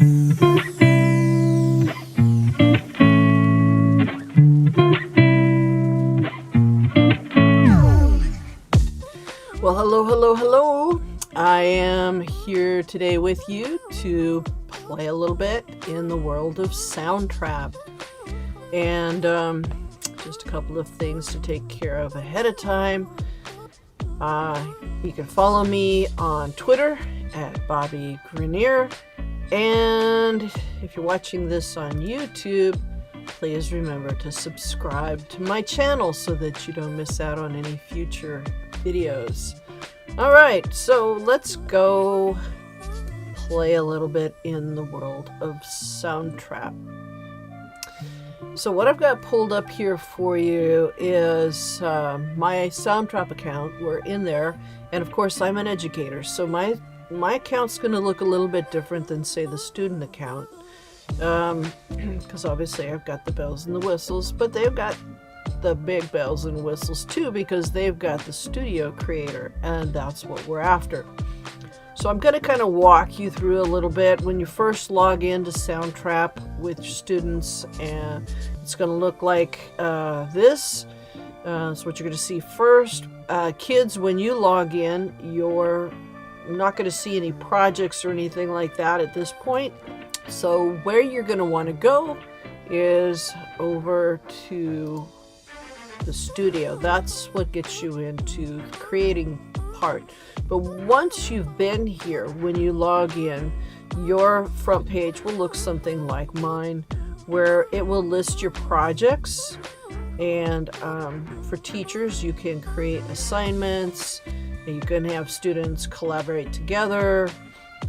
Well, hello, hello, hello. I am here today with you to play a little bit in the world of Soundtrap. And just a couple of things to take care of ahead of time. You can follow me on Twitter at Bobbie Grennier. And if you're watching this on YouTube, please remember to subscribe to my channel so that you don't miss out on any future videos. All right, so let's go play a little bit in the world of Soundtrap. So what I've got pulled up here for you is my Soundtrap account. We're in there, and of course I'm an educator, so my account's going to look a little bit different than, say, the student account, because obviously I've got the bells and the whistles, but they've got the big bells and whistles too, because they've got the studio creator, and that's what we're after. So I'm going to kind of walk you through a little bit when you first log into Soundtrap with your students, and it's going to look like this. That's what you're going to see first. Kids, when you log in, you're not going to see any projects or anything like that at this point. So where you're going to want to go is over to the studio. That's what gets you into the creating part. But once you've been here, when you log in, your front page will look something like mine, where it will list your projects. And for teachers, you can create assignments, and you can have students collaborate together,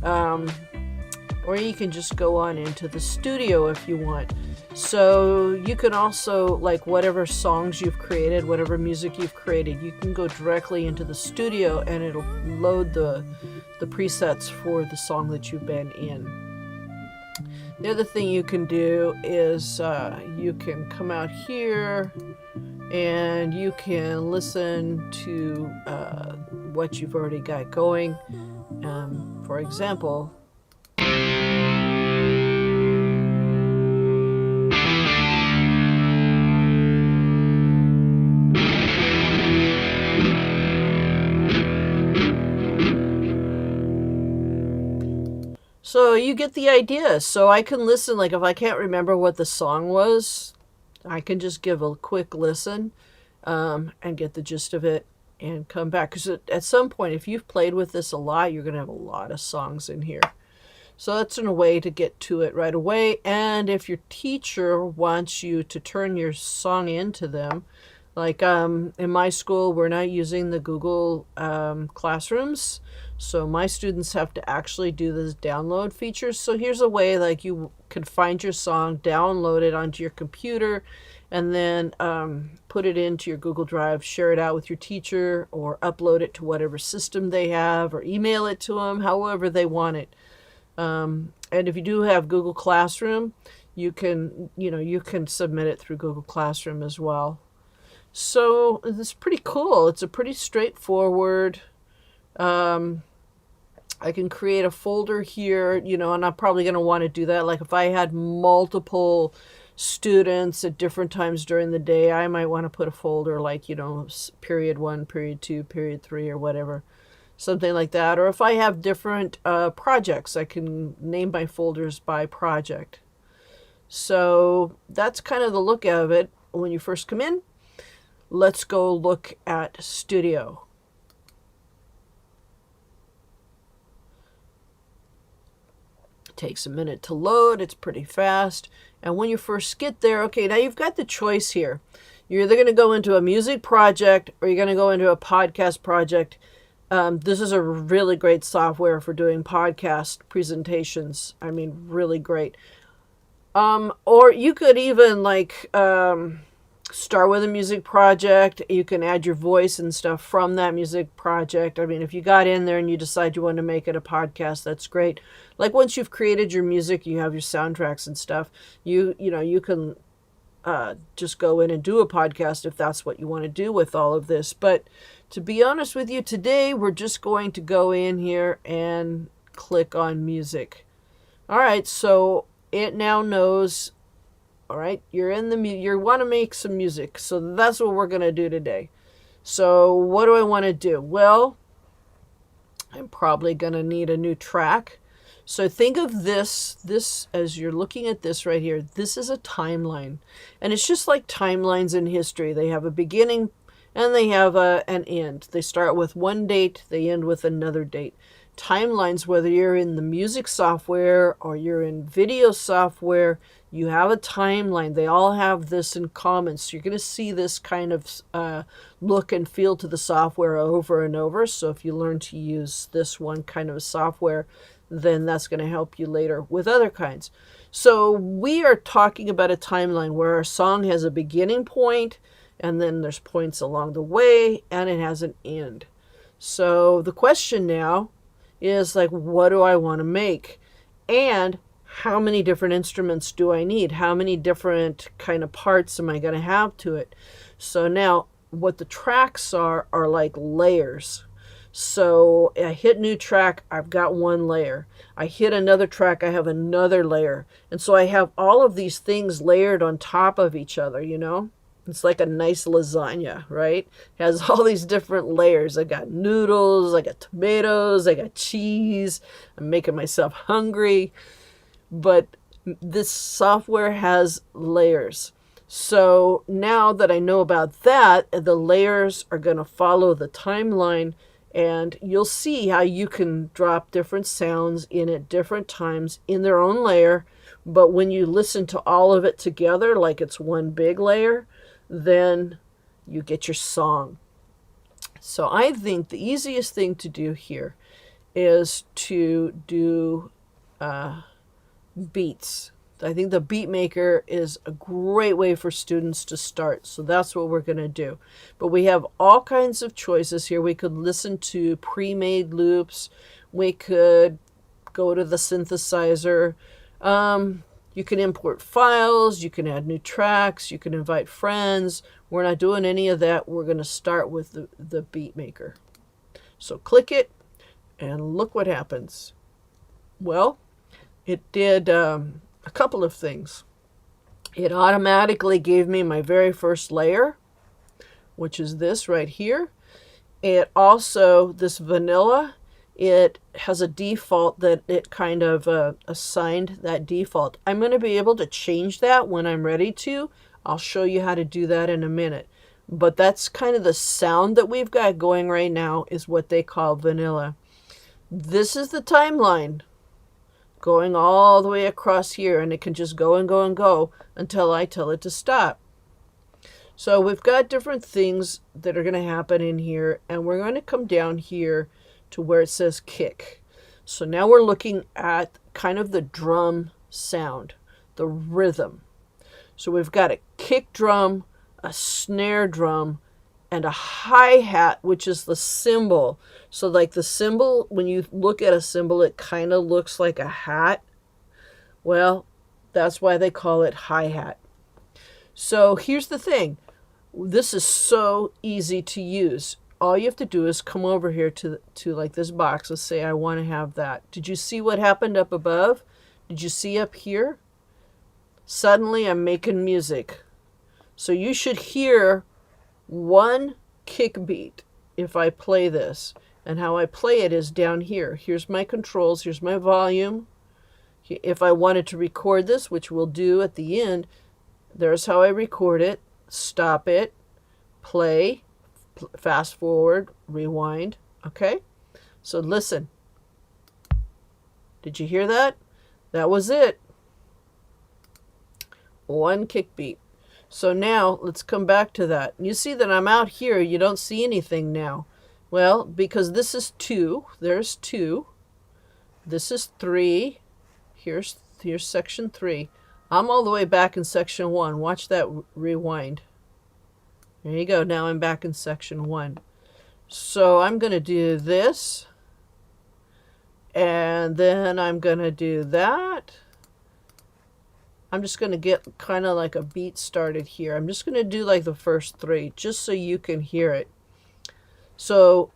or you can just go on into the studio if you want. So you can also, like, whatever songs you've created, whatever music you've created, you can go directly into the studio and it'll load the presets for the song that you've been in. The other thing you can do is you can come out here and you can listen to what you've already got going. For example, so you get the idea. So I can listen, like if I can't remember what the song was, I can just give a quick listen and get the gist of it and come back. Because at some point, if you've played with this a lot, you're going to have a lot of songs in here. So that's a way to get to it right away. And if your teacher wants you to turn your song into them, like in my school, we're not using the Google Classrooms. So my students have to actually do this download feature. So here's a way, like, you can find your song, download it onto your computer, and then put it into your Google Drive, share it out with your teacher, or upload it to whatever system they have, or email it to them, however they want it. And if you do have Google Classroom, you can submit it through Google Classroom as well. So it's pretty cool. It's a pretty straightforward. I can create a folder here, and I'm probably going to want to do that. Like if I had multiple students at different times during the day, I might want to put a folder like, period 1, period 2, period 3, or whatever, something like that. Or if I have different projects, I can name my folders by project. So that's kind of the look of it when you first come in. Let's go look at Studio. Takes a minute to load. It's pretty fast. And when you first get there, okay, now you've got the choice here. You're either going to go into a music project or you're going to go into a podcast project. This is a really great software for doing podcast presentations. I mean, really great. Or you could even start with a music project. You can add your voice and stuff from that music project. I mean, if you got in there and you decide you want to make it a podcast, that's great. Like once you've created your music, you have your soundtracks and stuff, you can just go in and do a podcast if that's what you want to do with all of this. But to be honest with you, today we're just going to go in here and click on music. All right, so it now knows, all right, you're in the you want to make some music. So that's what we're going to do today. So what do I want to do? Well, I'm probably going to need a new track. So think of this as you're looking at this right here. This is a timeline. And it's just like timelines in history. They have a beginning and they have an end. They start with one date, they end with another date. Timelines, whether you're in the music software or you're in video software, you have a timeline. They all have this in common. So you're going to see this kind of look and feel to the software over and over. So if you learn to use this one kind of software, then that's going to help you later with other kinds. So we are talking about a timeline where our song has a beginning point, and then there's points along the way, and it has an end. So the question now is like, what do I want to make? And how many different instruments do I need? How many different kind of parts am I going to have to it? So now what the tracks are like layers. So I hit new track, I've got one layer. I hit another track, I have another layer. And so I have all of these things layered on top of each other, you know? It's like a nice lasagna, right? It has all these different layers. I got noodles, I got tomatoes, I got cheese. I'm making myself hungry. But this software has layers. So now that I know about that, the layers are going to follow the timeline, and you'll see how you can drop different sounds in at different times in their own layer. But when you listen to all of it together, like it's one big layer, then you get your song. So I think the easiest thing to do here is to do beats. I think the beat maker is a great way for students to start. So that's what we're going to do. But we have all kinds of choices here. We could listen to pre-made loops. We could go to the synthesizer. You can import files. You can add new tracks. You can invite friends. We're not doing any of that. We're going to start with the beat maker. So click it and look what happens. Well, it did a couple of things. It automatically gave me my very first layer, which is this right here. It also, this vanilla, it has a default that it kind of assigned that default. I'm going to be able to change that when I'm ready to. I'll show you how to do that in a minute. But that's kind of the sound that we've got going right now is what they call vanilla. This is the timeline going all the way across here, and it can just go and go and go until I tell it to stop. So we've got different things that are going to happen in here, and we're going to come down here to where it says kick. So now we're looking at kind of the drum sound, the rhythm. So we've got a kick drum, a snare drum, and a hi-hat, which is the cymbal. So like the cymbal, when you look at a cymbal, it kind of looks like a hat. Well, that's why they call it hi-hat. So here's the thing. This is so easy to use. All you have to do is come over here to like this box. Let's say I want to have that. Did you see what happened up above? Did you see up here? Suddenly I'm making music. So you should hear one kick beat if I play this. And how I play it is down here. Here's my controls. Here's my volume. If I wanted to record this, which we'll do at the end, there's how I record it. Stop it. Play. Fast forward. Rewind. Okay? So listen. Did you hear that? That was it. One kick beat. So now let's come back to that. You see that I'm out here. You don't see anything now. Well, because this is 2. There's 2. This is 3. Here's section 3. I'm all the way back in section 1. Watch that rewind. There you go. Now I'm back in section 1. So I'm going to do this. And then I'm going to do that. I'm just going to get kind of like a beat started here. I'm just going to do like the first 3 just so you can hear it. So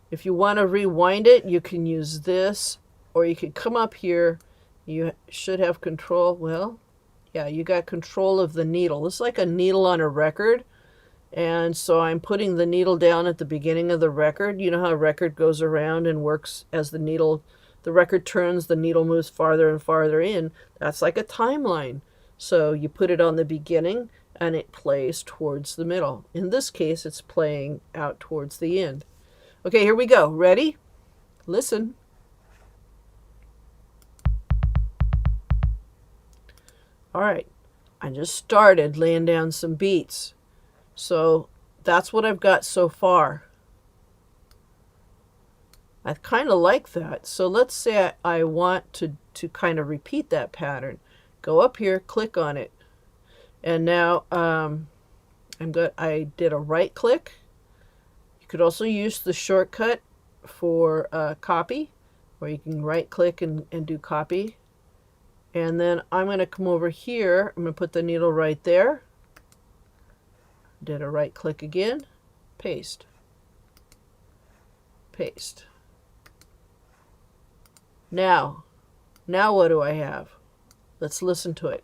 if you want to rewind it, you can use this or you could come up here. You should have control. Well, yeah, you got control of the needle. It's like a needle on a record. And so I'm putting the needle down at the beginning of the record. You know how a record goes around and works as the record turns, the needle moves farther and farther in. That's like a timeline. So you put it on the beginning and it plays towards the middle. In this case, it's playing out towards the end. Okay, here we go. Ready? Listen. All right, I just started laying down some beats. So that's what I've got so far. I kind of like that. So let's say I want to kind of repeat that pattern. Go up here, click on it. And now I did a right click. You could also use the shortcut for copy, or you can right click and do copy. And then I'm going to come over here. I'm going to put the needle right there. Did a right click again. Paste. Paste. Now what do I have? Let's listen to it.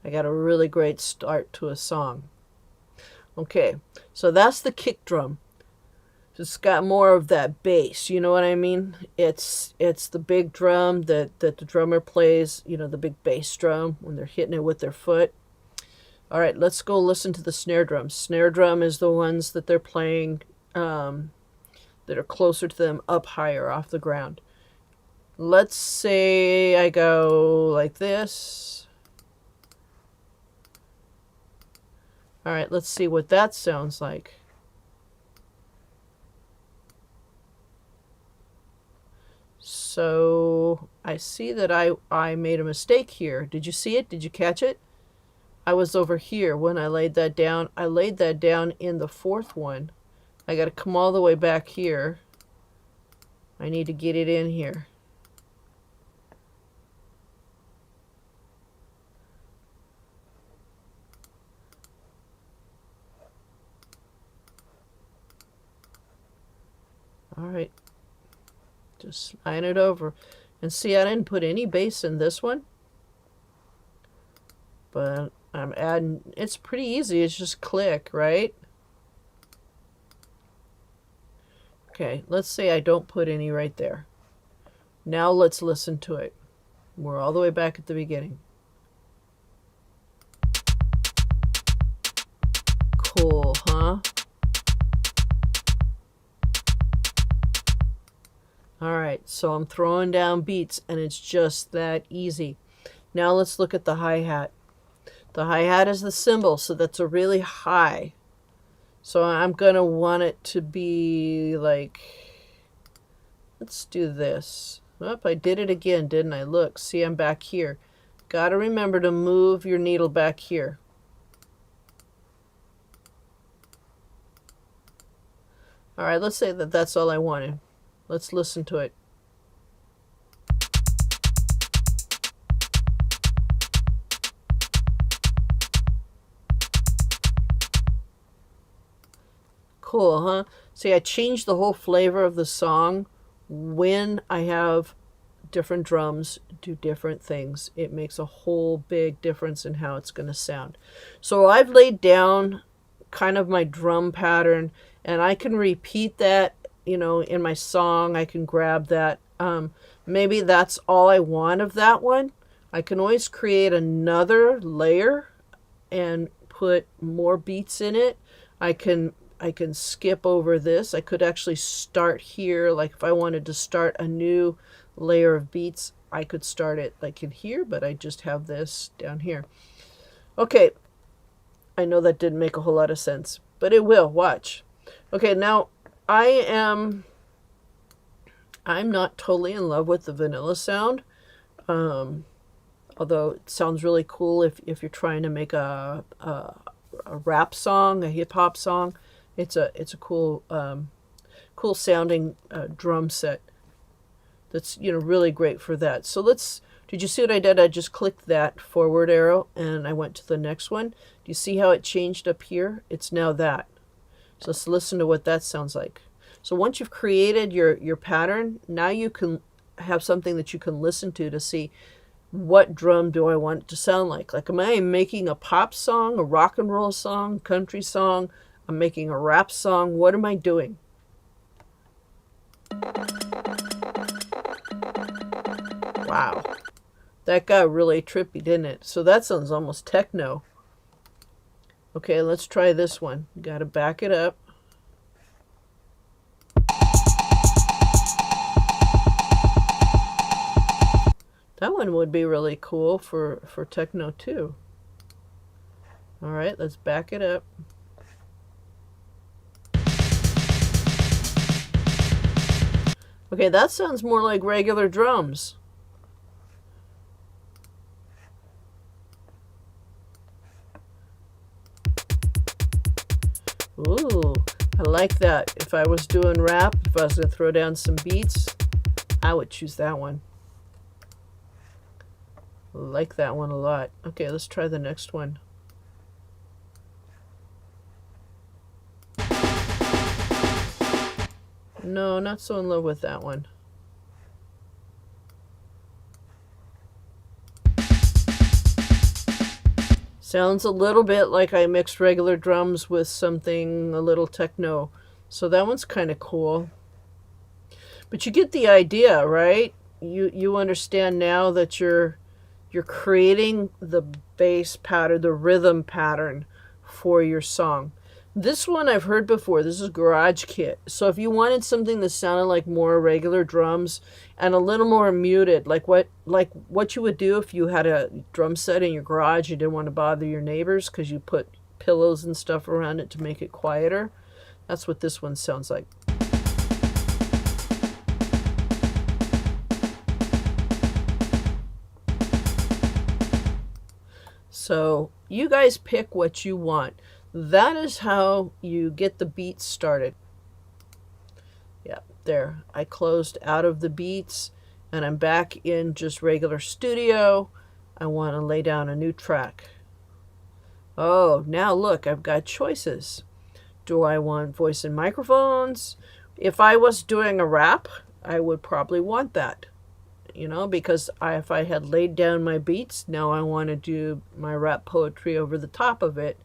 I got a really great start to a song. Okay, so that's the kick drum. It's got more of that bass, you know what I mean? It's the big drum that the drummer plays, you know, the big bass drum when they're hitting it with their foot. All right, let's go listen to the snare drum. Snare drum is the ones that they're playing that are closer to them, up higher off the ground. Let's say I go like this. All right, let's see what that sounds like. So I see that I made a mistake here. Did you see it? Did you catch it? I was over here when I laid that down. I laid that down in the fourth one. I got to come all the way back here. I need to get it in here. All right. Just slide it over. And see, I didn't put any bass in this one. But I'm adding, it's pretty easy. It's just click, right? Okay, let's say I don't put any right there. Now let's listen to it. We're all the way back at the beginning. Cool, huh? All right, so I'm throwing down beats and it's just that easy. Now let's look at the hi-hat. The hi-hat is the cymbal, so that's a really high. So I'm going to want it to be like, let's do this. Oh, I did it again, didn't I? Look, see, I'm back here. Got to remember to move your needle back here. All right, let's say that that's all I wanted. Let's listen to it. Cool, huh? See, I changed the whole flavor of the song when I have different drums do different things. It makes a whole big difference in how it's going to sound. So I've laid down kind of my drum pattern, and I can repeat that, you know, in my song. I can grab that. Maybe that's all I want of that one. I can always create another layer and put more beats in it. I can skip over this. I could actually start here. Like if I wanted to start a new layer of beats, I could start it like in here, but I just have this down here. Okay, I know that didn't make a whole lot of sense, but it will. Watch. Okay, now I'm not totally in love with the vanilla sound, although it sounds really cool if you're trying to make a rap song, a hip hop song. It's a cool cool sounding drum set that's, you know, really great for that. So let's Did you see what I did? I just clicked that forward arrow and I went to the next one. Do you see how it changed up here? It's now that. So let's listen to what that sounds like. So once you've created your pattern, now you can have something that you can listen to see what drum do I want it to sound like. Like, am I making a pop song, a rock and roll song, country song? I'm making a rap song. What am I doing? Wow. That got really trippy, didn't it? So that sounds almost techno. Okay, let's try this one. Got to back it up. That one would be really cool for techno too. All right, let's back it up. Okay, that sounds more like regular drums. Ooh, I like that. If I was doing rap, if I was going to throw down some beats, I would choose that one. Like that one a lot. Okay, let's try the next one. No, not so in love with that one. Sounds a little bit like I mixed regular drums with something a little techno. So that one's kind of cool. But you get the idea, right? You understand now that you're creating the bass pattern, the rhythm pattern for your song. This one I've heard before. This is Garage Kit. So if you wanted something that sounded like more regular drums and a little more muted, like what you would do if you had a drum set in your garage, you didn't want to bother your neighbors because you put pillows and stuff around it to make it quieter. That's what this one sounds like. So you guys pick what you want. That is how you get the beats started. Yeah, there. I closed out of the beats and I'm back in just regular studio. I want to lay down a new track. Oh, now look, I've got choices. Do I want voice and microphones? If I was doing a rap, I would probably want that. You know, because if I had laid down my beats, now I want to do my rap poetry over the top of it.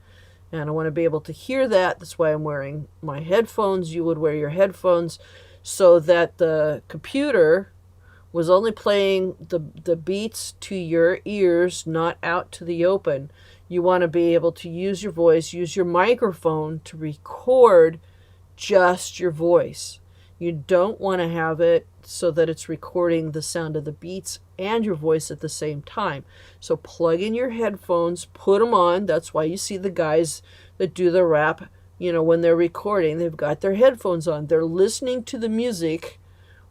And I want to be able to hear that. That's why I'm wearing my headphones. You would wear your headphones so that the computer was only playing the beats to your ears, not out to the open. You want to be able to use your voice, use your microphone to record just your voice. You don't want to have it so that it's recording the sound of the beats and your voice at the same time. So plug in your headphones, put them on. That's why you see the guys that do the rap, you know, when they're recording, they've got their headphones on. They're listening to the music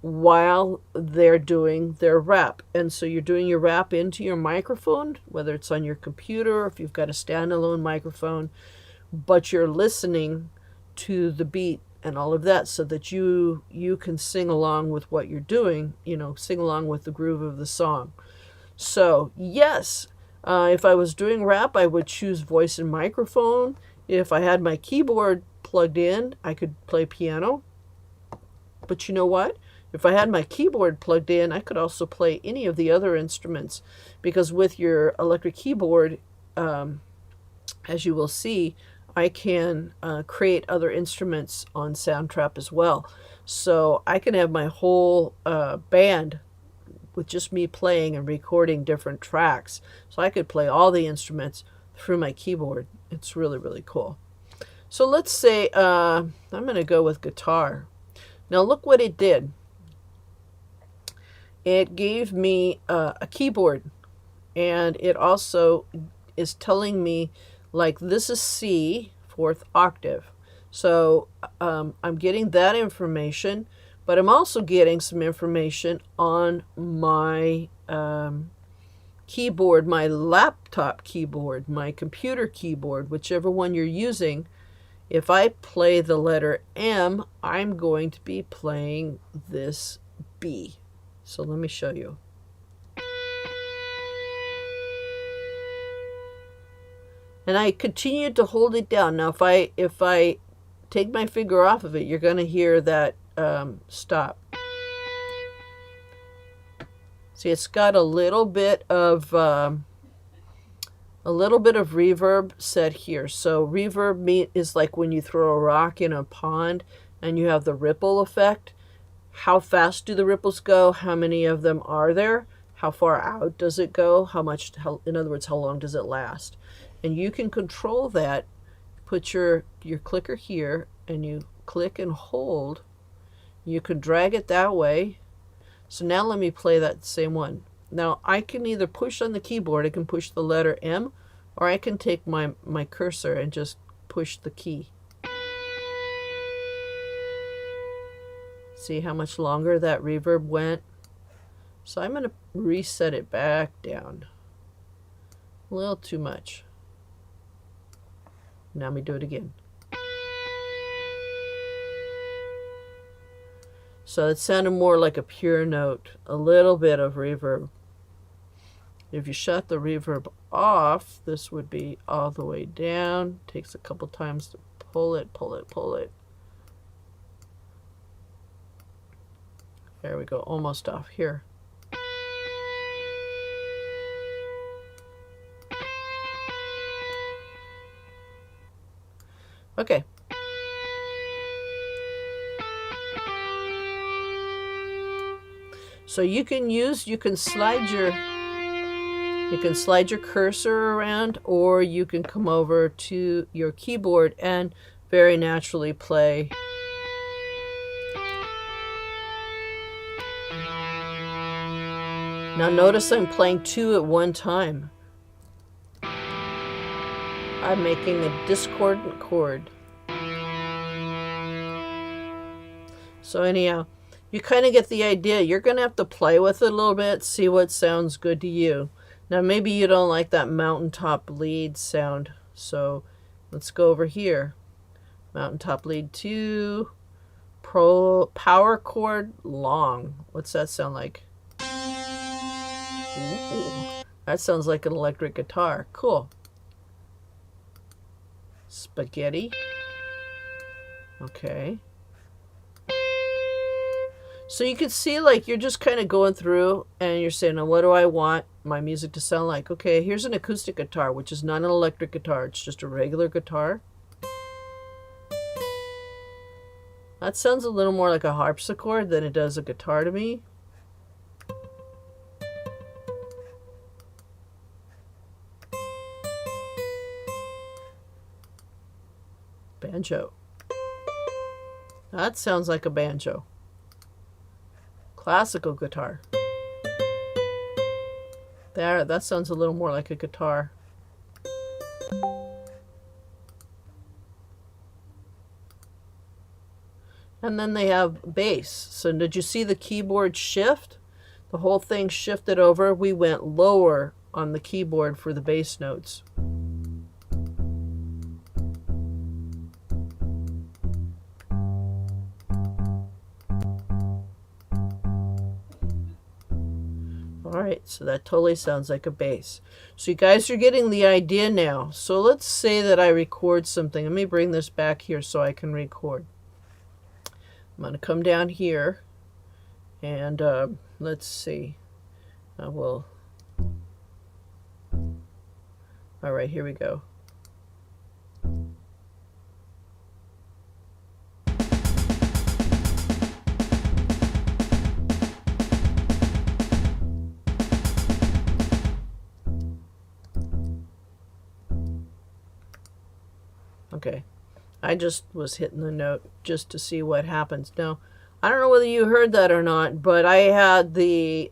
while they're doing their rap. And so you're doing your rap into your microphone, whether it's on your computer or if you've got a standalone microphone, but you're listening to the beat and all of that so that you can sing along with what you're doing, you know, sing along with the groove of the song. So yes, if I was doing rap, I would choose voice and microphone. If I had my keyboard plugged in, I could play piano. But you know what? If I had my keyboard plugged in, I could also play any of the other instruments, because with your electric keyboard, as you will see, I can create other instruments on Soundtrap as well. So I can have my whole band with just me playing and recording different tracks. So I could play all the instruments through my keyboard. It's really, really cool. So let's say I'm going to go with guitar. Now look what it did. It gave me a keyboard, and it also is telling me, like, this is C, 4th octave. So I'm getting that information, but I'm also getting some information on my keyboard, my laptop keyboard, my computer keyboard, whichever one you're using. If I play the letter M, I'm going to be playing this B. So let me show you. And I continued to hold it down. Now if I take my finger off of it, you're going to hear that stop. See, it's got a little bit of reverb set here. So reverb is like when you throw a rock in a pond and you have the ripple effect. How fast do the ripples go? How many of them are there? How far out does it go? In other words, how long does it last? And you can control that. Put your clicker here and you click and hold. You can drag it that way. So now let me play that same one. Now I can either push on the keyboard, I can push the letter M, or I can take my cursor and just push the key. See how much longer that reverb went? So I'm going to reset it back down. A little too much. Now let me do it again. So it sounded more like a pure note, a little bit of reverb. If you shut the reverb off, this would be all the way down. Takes a couple times to pull it, pull it, pull it. There we go, almost off here. Okay. So you can slide your cursor around, or you can come over to your keyboard and very naturally play. Now notice I'm playing two at one time. I'm making a discordant chord. So anyhow, you kind of get the idea. You're going to have to play with it a little bit, see what sounds good to you. Now maybe you don't like that mountaintop lead sound, so let's go over here. Mountaintop lead 2, power chord long. What's that sound like? Ooh, that sounds like an electric guitar. Cool. Spaghetti. Okay. So you can see, like, you're just kind of going through and you're saying, now, what do I want my music to sound like? Okay, here's an acoustic guitar, which is not an electric guitar. It's just a regular guitar. That sounds a little more like a harpsichord than it does a guitar to me. Banjo. That sounds like a banjo. Classical guitar. There, that sounds a little more like a guitar. And then they have bass. So did you see the keyboard shift? The whole thing shifted over. We went lower on the keyboard for the bass notes. Alright, so that totally sounds like a bass. So you guys are getting the idea now. So let's say that I record something. Let me bring this back here so I can record. I'm going to come down here and let's see. I will. Alright, here we go. Okay, I just was hitting the note just to see what happens. Now, I don't know whether you heard that or not, but I had the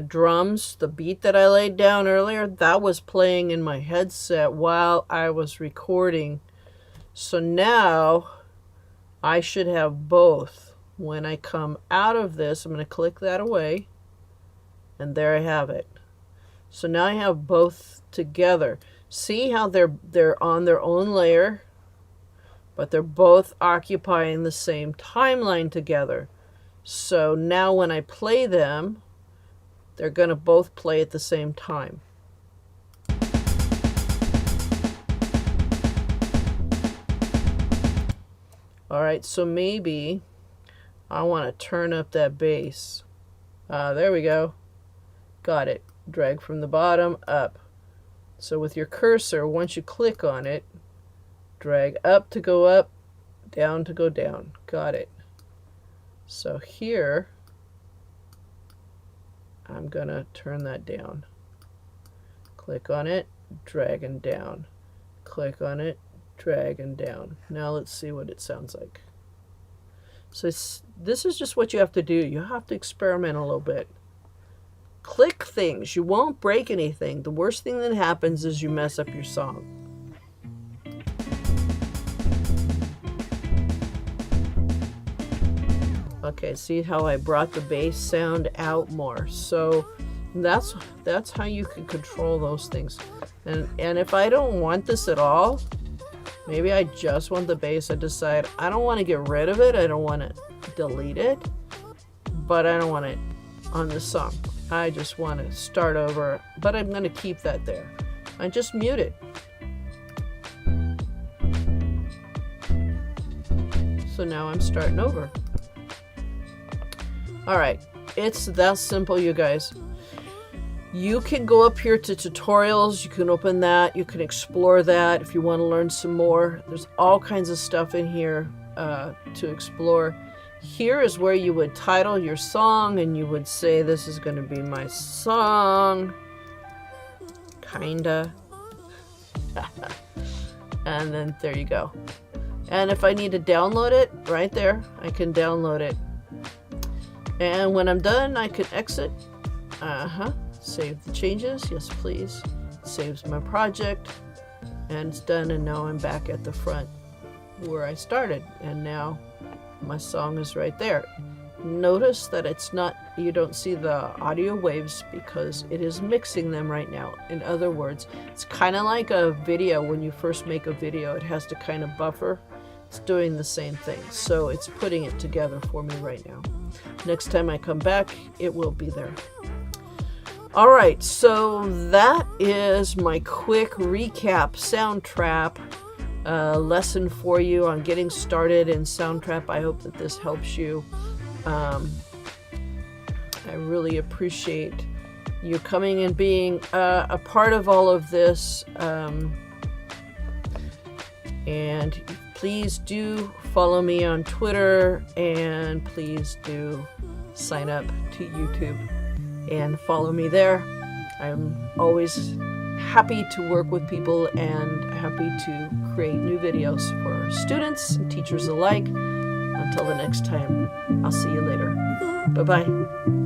drums, the beat that I laid down earlier, that was playing in my headset while I was recording. So now I should have both. When I come out of this, I'm going to click that away, and there I have it. So now I have both together. See how they're on their own layer, but they're both occupying the same timeline together. So now when I play them, they're going to both play at the same time. Alright, so maybe I want to turn up that bass. There we go. Got it. Drag from the bottom up. So with your cursor, once you click on it, drag up to go up, down to go down. Got it. So here, I'm going to turn that down. Click on it, drag and down. Click on it, drag and down. Now let's see what it sounds like. So this is just what you have to do. You have to experiment a little bit. Click things. You won't break anything. The worst thing that happens is you mess up your song. Okay, see how I brought the bass sound out more. So that's how you can control those things. And if I don't want this at all, maybe I just want the bass. I decide I don't want to get rid of it. I don't want to delete it, but I don't want it on the song. I just want to start over, but I'm going to keep that there. I just mute it. So now I'm starting over. All right, it's that simple, you guys. You can go up here to tutorials. You can open that. You can explore that if you want to learn some more. There's all kinds of stuff in here to explore. Here is where you would title your song, and you would say, this is going to be my song. Kinda. And then there you go. And if I need to download it, right there, I can download it. And when I'm done, I can exit. Save the changes. Yes, please. Saves my project. And it's done, and now I'm back at the front where I started. And now my song is right there. Notice that it's not, you don't see the audio waves because it is mixing them right now. In other words, it's kind of like a video. When you first make a video, it has to kind of buffer. It's doing the same thing. So it's putting it together for me right now. Next time I come back, it will be there. All right, so that is my quick recap Soundtrap lesson for you on getting started in Soundtrap. I hope that this helps you. I really appreciate you coming and being a part of all of this. And please do follow me on Twitter, and please do sign up to YouTube and follow me there. I'm always happy to work with people and happy to create new videos for students and teachers alike. Until the next time, I'll see you later. Bye-bye.